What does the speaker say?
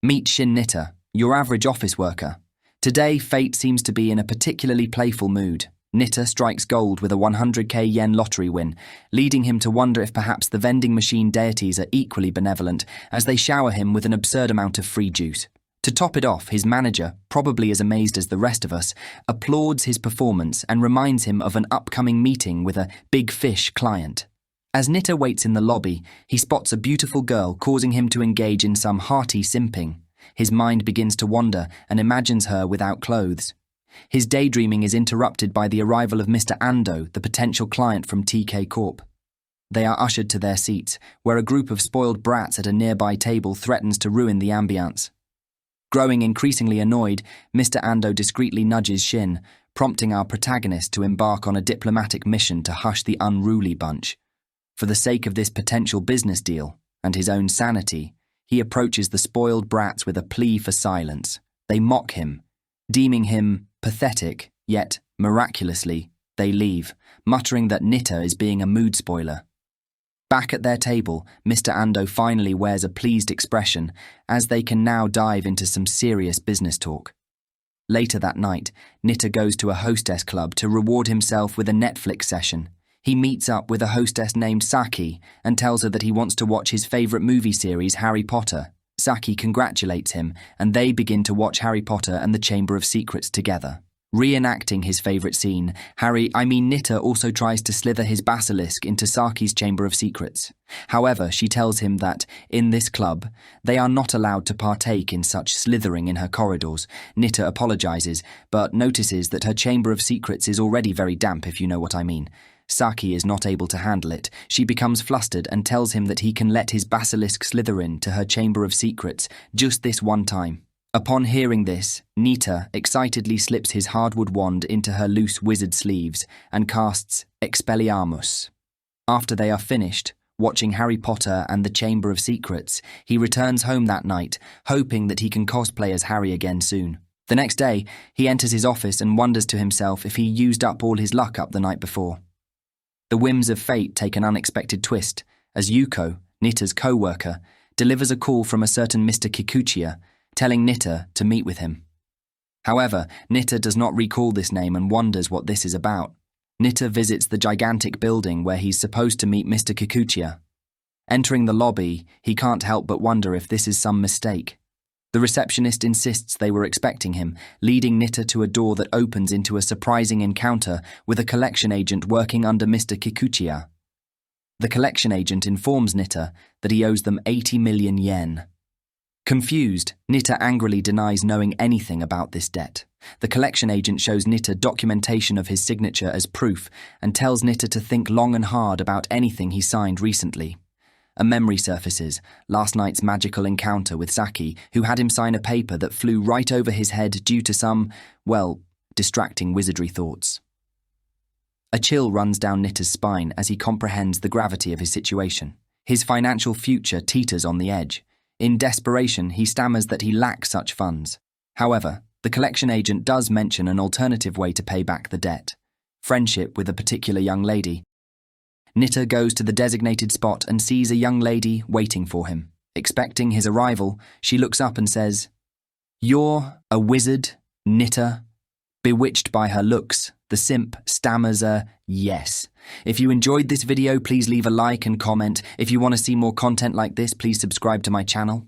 Meet Shin Nita, your average office worker. Today, fate seems to be in a particularly playful mood. Nita strikes gold with a 100k yen lottery win, leading him to wonder if perhaps the vending machine deities are equally benevolent as they shower him with an absurd amount of free juice. To top it off, his manager, probably as amazed as the rest of us, applauds his performance and reminds him of an upcoming meeting with a big fish client. As Nita waits in the lobby, he spots a beautiful girl, causing him to engage in some hearty simping. His mind begins to wander and imagines her without clothes. His daydreaming is interrupted by the arrival of Mr. Ando, the potential client from TK Corp. They are ushered to their seats, where a group of spoiled brats at a nearby table threatens to ruin the ambience. Growing increasingly annoyed, Mr. Ando discreetly nudges Shin, prompting our protagonist to embark on a diplomatic mission to hush the unruly bunch. For the sake of this potential business deal, and his own sanity, he approaches the spoiled brats with a plea for silence. They mock him, deeming him pathetic, yet, miraculously, they leave, muttering that Nita is being a mood spoiler. Back at their table, Mr. Ando finally wears a pleased expression, as they can now dive into some serious business talk. Later that night, Nita goes to a hostess club to reward himself with a Netflix session. He meets up with a hostess named Saki and tells her that he wants to watch his favorite movie series, Harry Potter. Saki congratulates him, and they begin to watch Harry Potter and the Chamber of Secrets together. Reenacting his favorite scene, Nita also tries to slither his basilisk into Saki's Chamber of Secrets. However, she tells him that, in this club, they are not allowed to partake in such slithering in her corridors. Nita apologizes, but notices that her Chamber of Secrets is already very damp, if you know what I mean. Saki is not able to handle it. She becomes flustered and tells him that he can let his basilisk slither into her Chamber of Secrets just this one time. Upon hearing this, Nita excitedly slips his hardwood wand into her loose wizard sleeves and casts Expelliarmus. After they are finished, watching Harry Potter and the Chamber of Secrets, he returns home that night, hoping that he can cosplay as Harry again soon. The next day, he enters his office and wonders to himself if he used up all his luck up the night before. The whims of fate take an unexpected twist, as Yuko, Nita's co-worker, delivers a call from a certain Mr. Kikuchiya, telling Nita to meet with him. However, Nita does not recall this name and wonders what this is about. Nita visits the gigantic building where he's supposed to meet Mr. Kikuchiya. Entering the lobby, he can't help but wonder if this is some mistake. The receptionist insists they were expecting him, leading Nita to a door that opens into a surprising encounter with a collection agent working under Mr. Kikuchiya. The collection agent informs Nita that he owes them 80 million yen. Confused, Nita angrily denies knowing anything about this debt. The collection agent shows Nita documentation of his signature as proof and tells Nita to think long and hard about anything he signed recently. A memory surfaces, last night's magical encounter with Saki, who had him sign a paper that flew right over his head due to some, distracting wizardry thoughts. A chill runs down Nita's spine as he comprehends the gravity of his situation. His financial future teeters on the edge. In desperation, he stammers that he lacks such funds. However, the collection agent does mention an alternative way to pay back the debt: friendship with a particular young lady. Nita goes to the designated spot and sees a young lady waiting for him. Expecting his arrival, she looks up and says, "You're a wizard, Nita?" Bewitched by her looks, the simp stammers a yes. If you enjoyed this video, please leave a like and comment. If you want to see more content like this, please subscribe to my channel.